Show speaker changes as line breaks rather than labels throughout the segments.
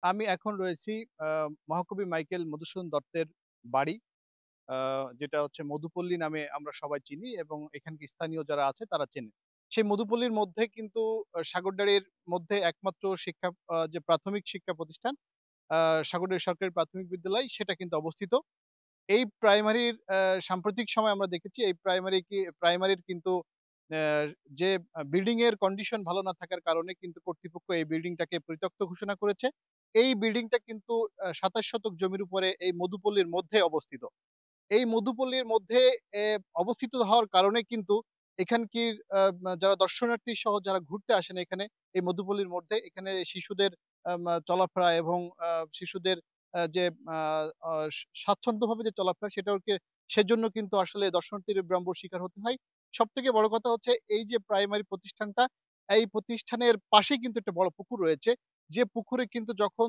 আমি এখন রয়েছি আ মহাকবি মাইকেল মধুসূদন দত্তের বাড়ি। আ যেটা হচ্ছে মধুপল্লী নামে আমরা সবাই চিনি এবং এখানকার স্থানীয় যারা আছে তারা চেনে। সেই মধুপল্লীর মধ্যে কিন্তু সাগরদাড়ির মধ্যে একমাত্র শিক্ষা যে প্রাথমিক শিক্ষা প্রতিষ্ঠান আ সাগরদাড়ি সরকারি প্রাথমিক বিদ্যালয় সেটা কিন্তু অবস্থিত। এই প্রাইমারির সাম্প্রতিক সময়ে আমরা দেখেছি এই প্রাইমারির কিন্তু অ্যা যে বিল্ডিং এর কন্ডিশন ভালো না থাকার কারণে কিন্তু কর্তৃপক্ষ এই বিল্ডিংটাকে পরিত্যক্ত ঘোষণা করেছে। এই বিল্ডিংটা কিন্তু ২৭ শতক জমির উপরে এই মধুপল্লীর মধ্যে অবস্থিত। এই মধুপল্লীর মধ্যে এ অবস্থিত হওয়ার কারণে কিন্তু এখানকির যারা দর্শনার্থী সহ যারা ঘুরতে আসেন এখানে, এই মধুপল্লীর মধ্যে এখানে শিশুদের চলাফেরা এবং শিশুদের যে আ আ স্বাচ্ছন্দ্যভাবে যে চলাফেরা সেজন্য কিন্তু আসলে দর্শনার্থীর বিড়ম্বনার শিকার হতে হয়। সবথেকে বড় কথা হচ্ছে এই যে প্রাইমারি প্রতিষ্ঠানটা, এই প্রতিষ্ঠানের পাশেই কিন্তু একটা বড় পুকুর রয়েছে। যে পুকুরে কিন্তু যখন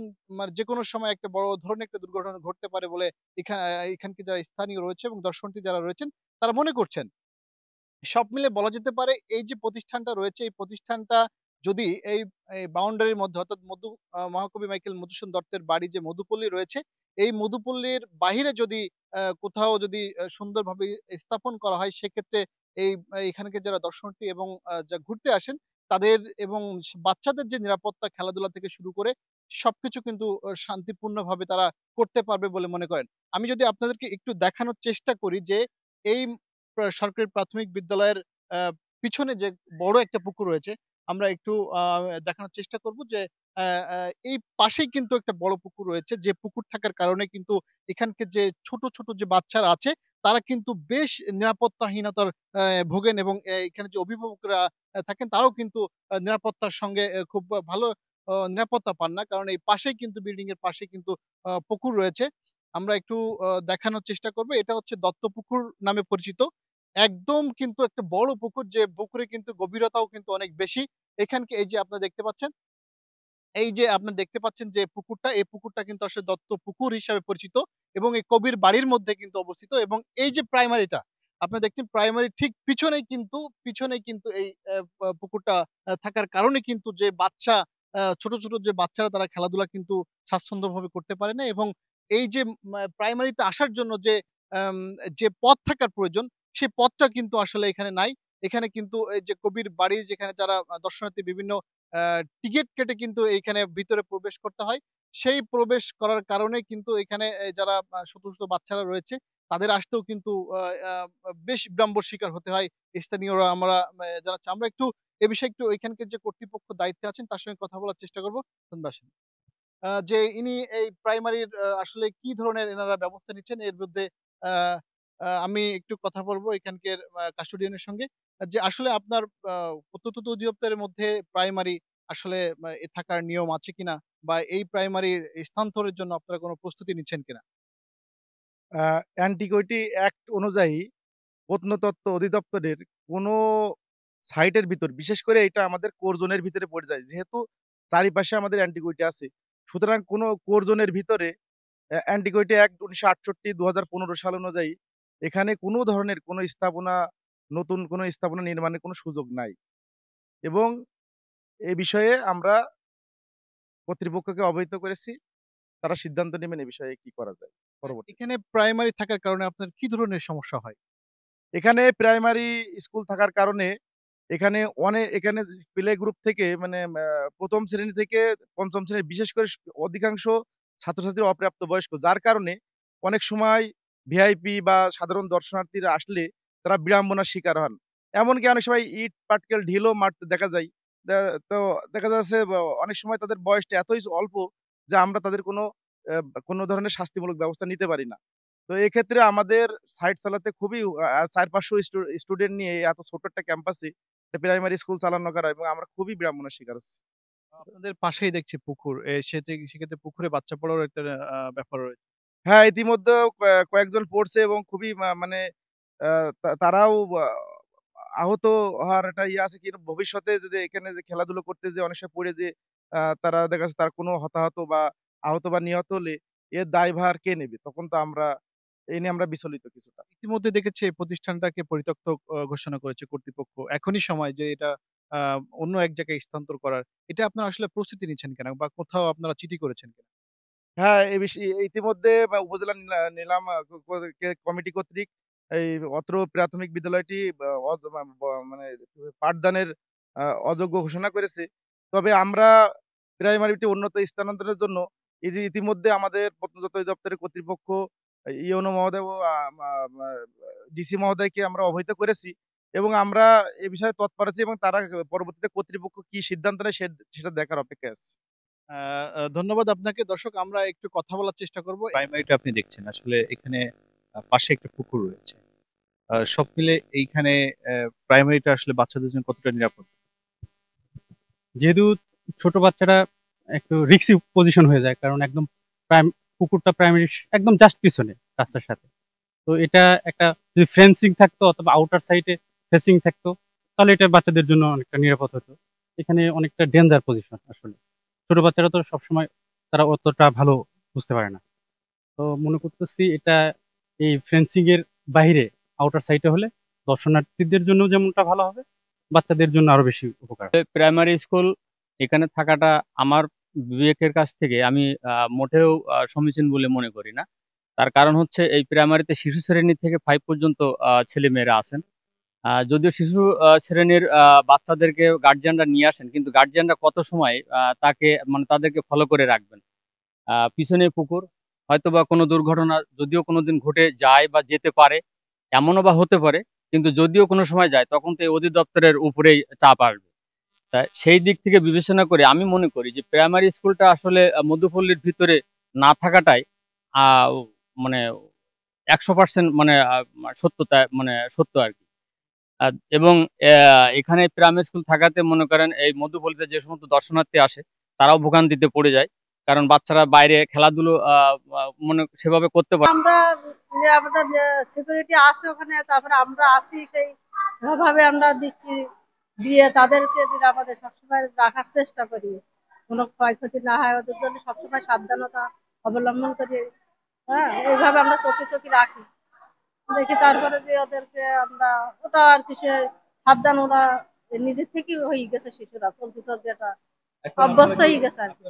যেকোনো সময় একটা বড় ধরনের একটা দুর্ঘটনা ঘটতে পারে বলে এখানকে যারা স্থানীয় রয়েছে এবং দর্শনার্থী যারা রয়েছেন তারা মনে করছেন। সব মিলে বলা যেতে পারে এই যে প্রতিষ্ঠানটা রয়েছে, এই প্রতিষ্ঠানটা যদি এই বাউন্ডারির মধ্যে অর্থাৎ মহাকবি মাইকেল মধুসূদন দত্তের বাড়ি যে মধুপল্লী রয়েছে, এই মধুপল্লীর বাহিরে যদি কোথাও যদি সুন্দরভাবে স্থাপন করা হয় সেক্ষেত্রে এখানকার যারা দর্শনার্থী এবং যা ঘুরতে আসেন তাদের এবং বাচ্চাদের যে নিরাপত্তা খেলাধুলা থেকে শুরু করে সবকিছু কিন্তু শান্তিপূর্ণভাবে তারা করতে পারবে বলে মনে করেন। আমি যদি আপনাদেরকে একটু দেখানোর চেষ্টা করি যে এই সরকারি প্রাথমিক বিদ্যালয়ের আ পিছনে যে বড় একটা পুকুর রয়েছে, আমরা একটু দেখানোর চেষ্টা করব যে অ্যা অ্যা এই পাশেই কিন্তু একটা বড় পুকুর রয়েছে। যে পুকুর থাকার কারণে কিন্তু এখানকার যে ছোট যে বাচ্চারা আছে, তারা কিন্তু বেশ নিরাপত্তাহীনতার ভোগেন এবং এখানে যে অভিভাবকরা থাকেন তারাও কিন্তু নিরাপত্তার সঙ্গে খুব ভালো নিরাপত্তা পান না। কারণ এই পাশেই কিন্তু বিল্ডিং এর পাশেই কিন্তু পুকুর রয়েছে। আমরা একটু দেখানোর চেষ্টা করব। এটা হচ্ছে দত্তপুকুর নামে পরিচিত। একদম কিন্তু একটা বড় পুকুর যে পুকুরে কিন্তু গভীরতাও কিন্তু অনেক বেশি। এখানকে এই যে আপনারা দেখতে পাচ্ছেন, এই যে আপনারা দেখতে পাচ্ছেন যে পুকুরটা, এই পুকুরটা কিন্তু আসলে দত্ত পুকুর হিসাবে পরিচিত এবং এই কবির বাড়ির মধ্যে কিন্তু অবস্থিত এবং এই যে প্রাইমারিটা, আপনারা দেখছেন প্রাইমারির ঠিক পিছনেই কিন্তু এই পুকুরটা থাকার কারণে কিন্তু যে বাচ্চা ছোট যে বাচ্চারা তারা খেলাধুলা কিন্তু স্বাচ্ছন্দ্যভাবে করতে পারে না এবং এই যে প্রাইমারিতে আসার জন্য আম যে পথ থাকার প্রয়োজন, সেই পথটা কিন্তু আসলে এখানে নাই। এখানে কিন্তু এই যে কবির বাড়ি যেখানে যারা দর্শনার্থী বিভিন্ন আ টিকেট কেটে কিন্তু এইখানে ভিতরে প্রবেশ করতে হয়। সেই প্রবেশ করার কারণে কিন্তু এখানে যারা ছোট বাচ্চারা রয়েছে তাদের আসতেও কিন্তু আ আ বেশ বিড়ম্বনার শিকার হতে হয়। স্থানীয়রা আমরা জানাচ্ছি। আমরা একটু এ বিষয়ে একটু এখানকার যে কর্তৃপক্ষ দায়িত্বে আছেন তার সঙ্গে কথা বলার চেষ্টা করব। ধন্যবাদ। যে ইনি এই প্রাইমারির আসলে কি ধরনের এনারা ব্যবস্থা নিচ্ছেন এর বিরুদ্ধে আ আ আমি একটু কথা বলব এখানকার কাস্টোডিয়ান এর সঙ্গে। যে আসলে আপনার আ প্রত্যন্ত অধিদপ্তরের মধ্যে প্রাইমারি আসলে থাকার নিয়ম আছে কিনা? বা এই প্রাইমারি স্থানান্তরের জন্য আপনারা কোন প্রস্তুতি নিচ্ছেন কিনা?
আ অ্যান্টিকুইটি অ্যাক্ট অনুযায়ী প্রত্নতত্ত্ব অধিদপ্তরের কোনো সাইটের ভিতর বিশেষ করে এটা আমাদের কোর জোনের ভিতরে পড়ে যায়। যেহেতু চারিপাশে আমাদের অ্যান্টিকুইটি আছে। সুতরাং কোনো কোর জোনের ভিতরে অ্যান্টিকুইটি অ্যাক্ট ১৯৬৮ ২০১৫ সাল অনুযায়ী এখানে কোনো ধরনের কোনো স্থাপনা নতুন কোনো স্থাপনা নির্মাণের কোনো সুযোগ নাই। এবং এ বিষয়ে আমরা কর্তৃপক্ষকে অবহিত করেছি। তারা সিদ্ধান্ত নেবেন এ বিষয়ে কি করা যায় পরবর্তীতে।
এখানে প্রাইমারি থাকার কারণে আপনার কি ধরনের সমস্যা হয়?
এখানে প্রাইমারি স্কুল থাকার কারণে এখানে প্লে গ্রুপ থেকে মানে ১ম শ্রেণী থেকে ৫ম শ্রেণী বিশেষ করে অধিকাংশ ছাত্রছাত্রী অপ্রাপ্ত বয়স্ক। যার কারণে অনেক সময় ভিআইপি বা সাধারণ দর্শনার্থীরা আসলে তারা বিড়ম্বনার শিকার হন। এমনকি অনেক সময় ইট পাটকেল ঢিলও মারতে দেখা যায়। দে তো দেখা যাচ্ছে অনেক সময় তাদের বয়সটা এতই অল্প যে আমরা তাদের কোনো ধরনের শাস্তিমূলক ব্যবস্থা নিতে পারি না। তো এক্ষেত্রে আমাদের সাইট চালাতে খুবই ৪-৫০০ স্টুডেন্ট নিয়ে এত ছোট একটা ক্যাম্পাসে একটা প্রাইমারি স্কুল চালানো করা এবং আমরা খুবই বিড়ম্বনার শিকার হচ্ছি।
আপনাদের পাশেই দেখছি পুকুর। সেক্ষেত্রে পুকুরে বাচ্চা পড়ারও একটা ব্যাপার রয়েছে।
হ্যাঁ, ইতিমধ্যেও কয়েকজন পড়ছে এবং খুবই মানে আ তারাও আহত হওয়ার একটা ইয়ে আছে কিন্তু ভবিষ্যতে যদি এখানে যে খেলাধুলা করতে যেয়ে অনেক সময় পড়ে যে তারা দেখা যাচ্ছে তার কোনো হতাহত বা আহত বা নিহত হলে এর দায়ভার কে নেবে? তখন তো আমরা এ নিয়ে আমরা বিচলিত কিছুটা।
ইতিমধ্যে দেখেছি এই প্রতিষ্ঠানটাকে পরিত্যক্ত ঘোষণা করেছে কর্তৃপক্ষ। এখনই সময় যে এটা অন্য এক জায়গায় স্থানান্তর করার, এটা আপনারা আসলে প্রস্তুতি নিচ্ছেন কেন? বা কোথাও আপনারা চিঠি করেছেন কিনা?
হ্যাঁ, ইতিমধ্যে উপজেলা নিলাম কমিটি কর্তৃক এই অত্র প্রাথমিক বিদ্যালয়টি বা অজ মা ব মানে পাঠদানের আ অযোগ্য ঘোষণা করেছে। তবে আমরা প্রাইমারিটি উন্নত স্থানান্তরের জন্য এই যে ইতিমধ্যে আমাদের প্রত্নতত্ত্ব অধিদপ্তরের কর্তৃপক্ষ ইওনো মহোদয় ও মা মা ডিসি মহোদয়কে আমরা অবহিত করেছি এবং আমরা এ বিষয়ে তৎপর আছি এবং তারা পরবর্তীতে কর্তৃপক্ষ কি সিদ্ধান্ত নেয় সেটা দেখার অপেক্ষায় আছি।
আ আ ধন্যবাদ আপনাকে। দর্শক, আমরা একটু কথা বলার চেষ্টা করব। প্রাইমারিটা আপনি দেখছেন। আসলে এখানে পাশে একটা পুকুর রয়েছে। সব মিলে এইখানে প্রাইমারিটা আসলে বাচ্চাদের জন্য কতটা নিরাপদ?
যেহেতু ছোট বাচ্চারা একটু রিস্কি পজিশন হয়ে যায়, কারণ একদম প্রাইম পুকুরটা প্রাইমারি একদম জাস্ট পিছনে রাস্তার সাথে। তো এটা একটা যদি ফেন্সিং থাকতো অথবা আউটার সাইডে ফেসিং থাকতো, তাহলে এটা বাচ্চাদের জন্য অনেকটা নিরাপদ হতো। এখানে অনেকটা ডেঞ্জার পজিশন আসলে। ছোট বাচ্চারা তো সবসময় তারা অতটা ভালো বুঝতে পারে না। তো মনে করতেছি এটা এই ফেন্সিং এর বাইরে আউটার সাইডে হলে দর্শনার্থীদের জন্য যেমনটা ভালো হবে, বাচ্চাদের জন্য আরো বেশি উপকার। প্রাইমারি স্কুল এখানে থাকাটা আমার বিবেকের কাছ থেকে আমি মোটেও সমীচীন বলে মনে করি না। তার কারণ হচ্ছে এই প্রাইমারিতে শিশু শ্রেণী থেকে 5 পর্যন্ত ছেলেমেয়েরা আছেন। যদিও শিশু শ্রেণীর বাচ্চাদেরকে গার্জিয়ানরা নিয়ে আসেন, কিন্তু গার্জিয়ানরা কত সময় তাকে মানে তাদেরকে ফলো করে রাখবেন। পিছনে পুকুর, হয়তোবা কোনো দুর্ঘটনা যদিও কোনোদিন ঘটে যায় বা যেতে পারে, এমনও বা হতে পারে, কিন্তু যদিও কোনো সময় যায় তখন তো এই অধিদপ্তরের উপরেই চাপ আসবে। তা সেই দিক থেকে বিবেচনা করে আমি মনে করি যে প্রাইমারি স্কুলটা আসলে মধুপল্লীর ভিতরে না থাকাটাই আহ, মানে 100% মানে সত্যতা মানে সত্য আর কি। এবং এখানে প্রাইমারি স্কুল থাকাতে মনে করেন এই মধুপল্লীতে যে সমস্ত দর্শনার্থী আসে তারাও ভোগান্তিতে পড়ে যায়, কারণ বাচ্চারা বাইরে খেলাধুলো মনে সেভাবে করতে পারে।
আমরা আমাদের সিকিউরিটি আছে ওখানে, তারপরে আমরা আসি সেই ভাবে আমরা দৃষ্টি দিয়ে তাদেরকে নিরাপদে সবসময় রাখার চেষ্টা করি, কোনো ক্ষয়ক্ষতি না হয় ওদের জন্য সবসময় সাবধানতা অবলম্বন করি। হ্যাঁ, এইভাবে আমরা চোখে চোখে রাখি, দেখি তারপরে যে ওদেরকে আমরা ওটা আর কি সে সাবধান ওরা নিজের থেকেই হয়ে গেছে, শিশুরা চলতে চলতে এটা অভ্যস্ত হয়ে গেছে আর কি।